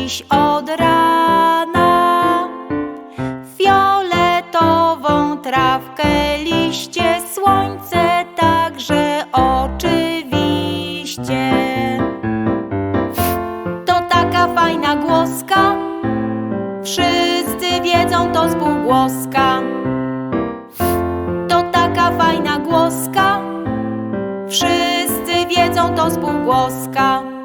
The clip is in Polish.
dziś od rana. Fioletową trawkę, liście, słońce także oczywiście. To taka fajna głoska, wszyscy wiedzą, to spółgłoska. To taka fajna głoska, wszyscy wiedzą, to spółgłoska.